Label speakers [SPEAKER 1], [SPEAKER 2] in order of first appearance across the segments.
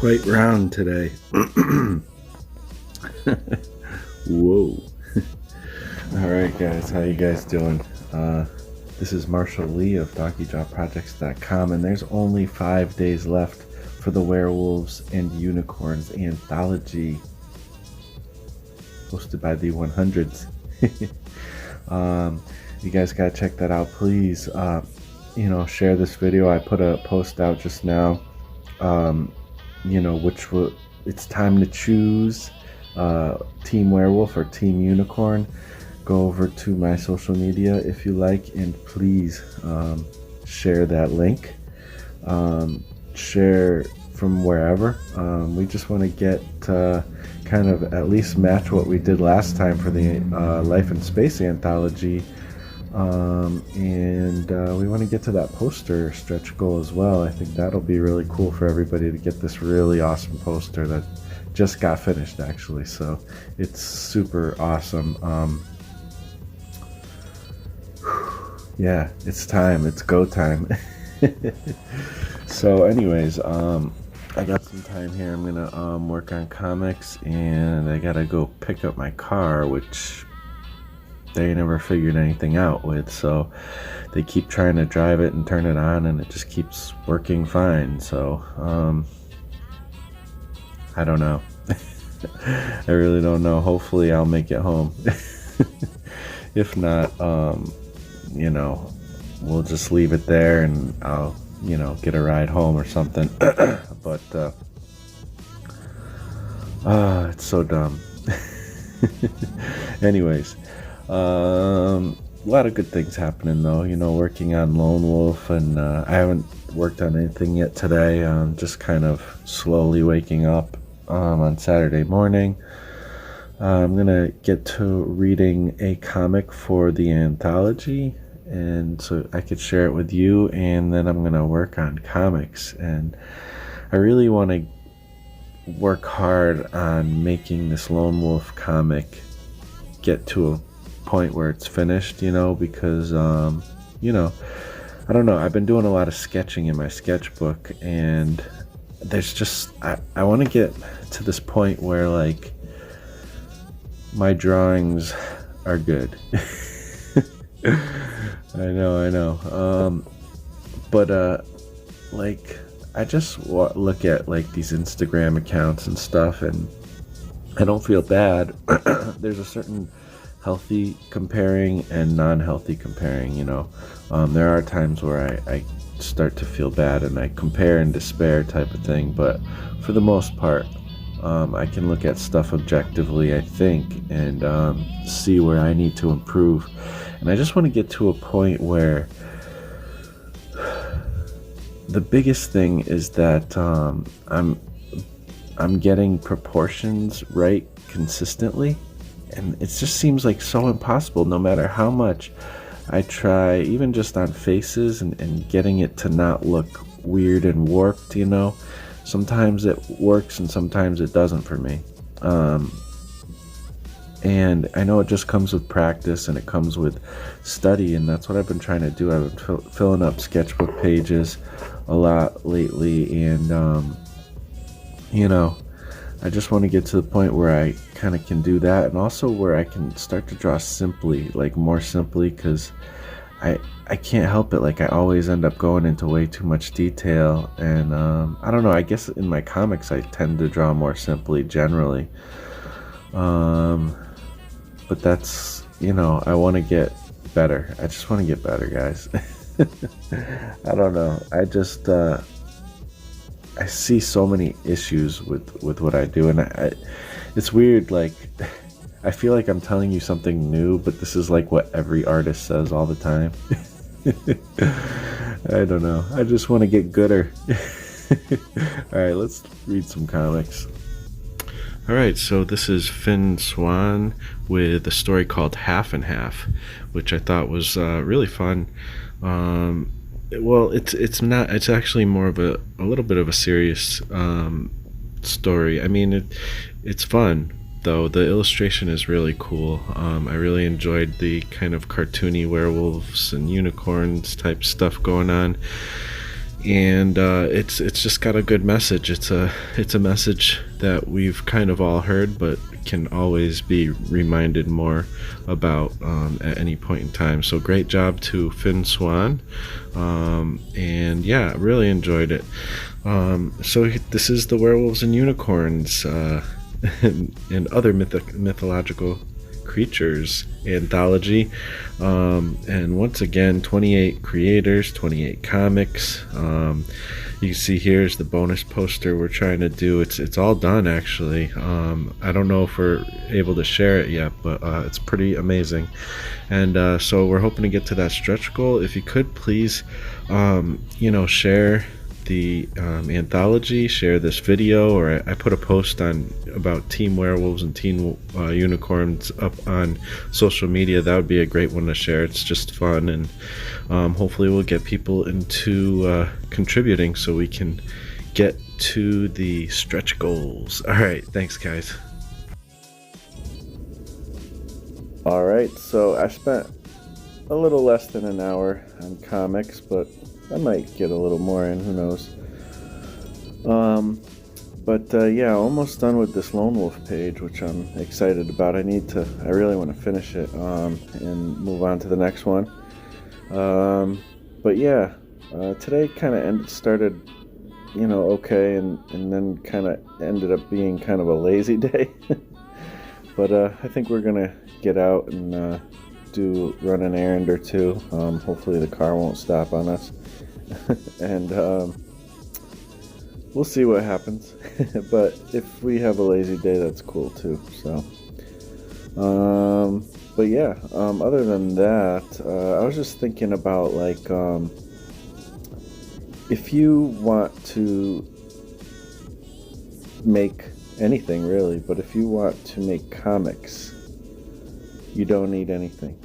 [SPEAKER 1] quite round today. Whoa. Alright guys, how you guys doing? This is Marshall Lee of DonkeyJawProjects.com, and there's only 5 days left for the Werewolves and Unicorns anthology hosted by the 100s. You guys gotta check that out, please. Share this video. I put a post out just now. It's time to choose Team Werewolf or Team Unicorn. Go over to my social media if you like, and please share that link. Share from wherever. We just want to get kind of at least match what we did last time for the Life in Space anthology. We want to get to that poster stretch goal as well. I think that'll be really cool for everybody to get this really awesome poster that just got finished, actually. So it's super awesome. Yeah, it's time. It's go time. So anyways, I got some time here. I'm gonna work on comics, and I gotta go pick up my car, which they never figured anything out with, so they keep trying to drive it and turn it on, and it just keeps working fine. So I don't know. I really don't know. Hopefully I'll make it home. If not, we'll just leave it there and I'll get a ride home or something. But it's so dumb. Anyways, a lot of good things happening though, working on Lone Wolf, and I haven't worked on anything yet today. Just kind of slowly waking up on Saturday morning. I'm gonna get to reading a comic for the anthology, and so I could share it with you, and then I'm gonna work on comics, and I really want to work hard on making this Lone Wolf comic get to a point where it's finished, because I don't know, I've been doing a lot of sketching in my sketchbook, and there's just I want to get to this point where like my drawings are good. I know. But I just look at like these Instagram accounts and stuff, and I don't feel bad. There's a certain healthy comparing and non-healthy comparing, there are times where I start to feel bad and I compare and despair type of thing, but for the most part, I can look at stuff objectively, I think, and see where I need to improve. And I just want to get to a point where the biggest thing is that I'm getting proportions right consistently, and it just seems like so impossible no matter how much I try, even just on faces, and getting it to not look weird and warped, Sometimes it works and sometimes it doesn't for me. And I know it just comes with practice and it comes with study, and that's what I've been trying to do. I've been filling up sketchbook pages a lot lately, and I just want to get to the point where I kind of can do that, and also where I can start to draw simply, like more simply, because I can't help it. Like I always end up going into way too much detail, and I don't know, I guess in my comics I tend to draw more simply generally. But that's, I want to get better. I just want to get better, guys. I don't know. I just, I see so many issues with what I do, and it's weird. Like, I feel like I'm telling you something new, but this is like what every artist says all the time. I don't know. I just want to get gooder. Alright, let's read some comics. Alright, so this is Finn Swan with a story called Half and Half, which I thought was really fun. Well, it's not. It's actually more of a little bit of a serious story. I mean, it's fun though. The illustration is really cool. I really enjoyed the kind of cartoony werewolves and unicorns type stuff going on. and it's just got a good message. It's a message that we've kind of all heard, but can always be reminded more about at any point in time. So great job to Finn Swan, and yeah, really enjoyed it. So this is the Werewolves and Unicorns and other mythological creatures anthology, and once again 28 creators, 28 comics. You can see here's the bonus poster we're trying to do. It's all done actually. I don't know if we're able to share it yet, but it's pretty amazing, and so we're hoping to get to that stretch goal. If you could please share the anthology, share this video, or I put a post on about Team Werewolves and Teen Unicorns up on social media. That would be a great one to share. It's just fun, and hopefully we'll get people into contributing so we can get to the stretch goals. All right, thanks guys. All right, so I spent a little less than an hour on comics, but I might get a little more in, who knows. Yeah, almost done with this Lone Wolf page, which I'm excited about. I really want to finish it and move on to the next one. Today kind of started, okay, and then kind of ended up being kind of a lazy day. But I think we're gonna get out and run an errand or two. Hopefully the car won't stop on us. And we'll see what happens. But if we have a lazy day, that's cool too. So other than that, I was just thinking about if you want to make anything really, but if you want to make comics, you don't need anything.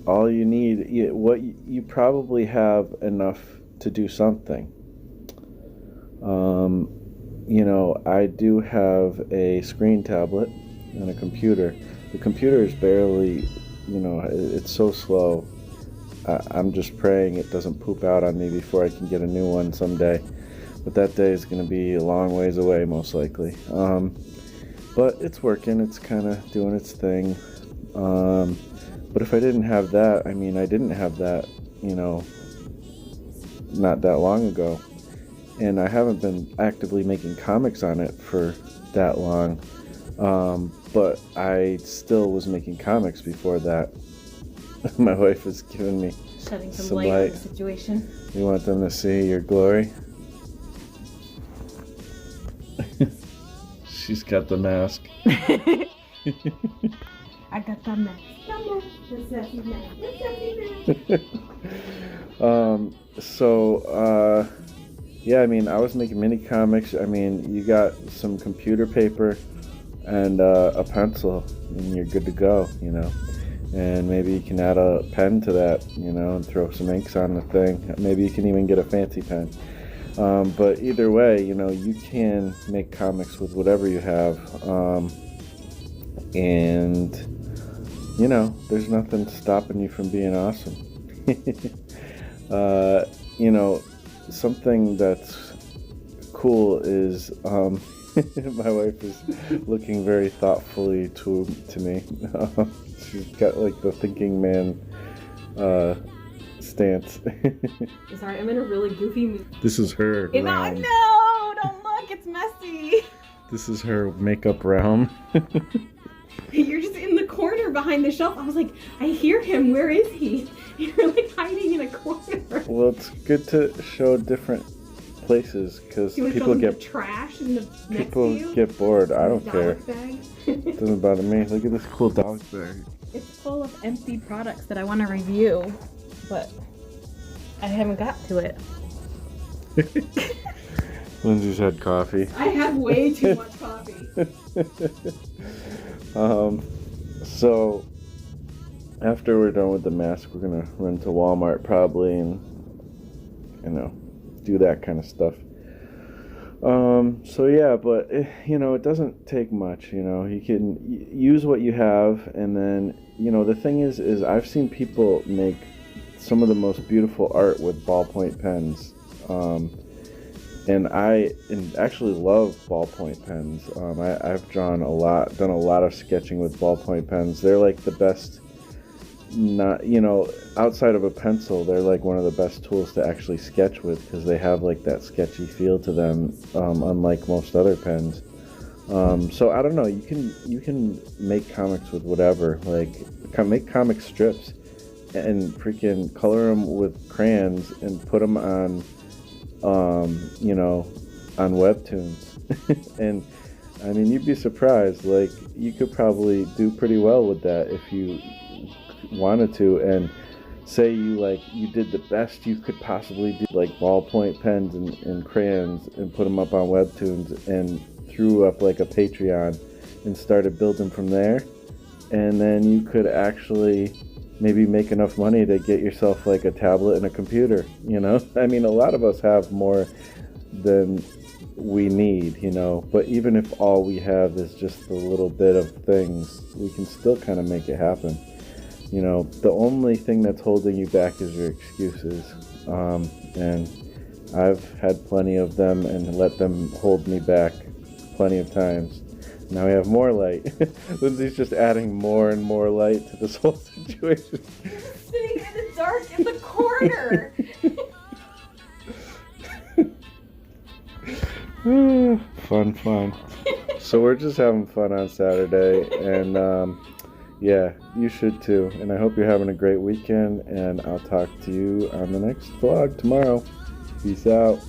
[SPEAKER 1] All you need, you probably have enough to do something. I do have a screen tablet and a computer. The computer is barely, it's so slow. I'm just praying it doesn't poop out on me before I can get a new one someday. But that day is going to be a long ways away, most likely. But it's working. It's kind of doing its thing. But if I didn't have that, I didn't have that, not that long ago. And I haven't been actively making comics on it for that long. But I still was making comics before that. My wife is giving me
[SPEAKER 2] shedding some light on the situation.
[SPEAKER 1] You want them to see your glory? She's got the mask.
[SPEAKER 2] I got the mask. The sassy
[SPEAKER 1] mask. I was making mini comics. You got some computer paper and a pencil, and you're good to go, And maybe you can add a pen to that, and throw some inks on the thing. Maybe you can even get a fancy pen. But either way, you can make comics with whatever you have. And there's nothing stopping you from being awesome. Something that's cool is my wife is looking very thoughtfully to me. She's got the thinking man stance.
[SPEAKER 2] Sorry, I'm in a really goofy mood.
[SPEAKER 1] This is her realm.
[SPEAKER 2] No, don't look, it's messy.
[SPEAKER 1] This is her makeup realm.
[SPEAKER 2] You're just in the corner behind the shelf. I was like, I hear him, where is he? You're hiding in a corner.
[SPEAKER 1] Well, it's good to show different places because people get
[SPEAKER 2] trash in the
[SPEAKER 1] people get bored. I don't care. It doesn't bother me. Look at this cool dog bag.
[SPEAKER 2] It's full of empty products that I want to review, but I haven't got to it.
[SPEAKER 1] Lindsay's had coffee.
[SPEAKER 2] I have way too much coffee.
[SPEAKER 1] So after we're done with the mask, we're gonna run to Walmart probably and do that kind of stuff. But it doesn't take much. You can use what you have, and then the thing is I've seen people make some of the most beautiful art with ballpoint pens. And I actually love ballpoint pens. I've done a lot of sketching with ballpoint pens. They're like the best. Not, outside of a pencil, they're like one of the best tools to actually sketch with because they have like that sketchy feel to them, unlike most other pens. So I don't know. You can make comics with whatever. Like make comic strips and freaking color them with crayons and put them on, on webtoons. And I mean, you'd be surprised. Like you could probably do pretty well with that if you wanted to. And say you did the best you could possibly do, like ballpoint pens and crayons, and put them up on webtoons and threw up like a Patreon and started building from there. And then you could actually maybe make enough money to get yourself like a tablet and a computer. I mean, a lot of us have more than we need, but even if all we have is just a little bit of things, we can still kind of make it happen. The only thing that's holding you back is your excuses. And I've had plenty of them and let them hold me back plenty of times. Now we have more light. Lindsay's just adding more and more light to this whole situation.
[SPEAKER 2] Sitting in the dark in the corner.
[SPEAKER 1] Fun. So we're just having fun on Saturday, and yeah, you should too. And I hope you're having a great weekend, and I'll talk to you on the next vlog tomorrow. Peace out.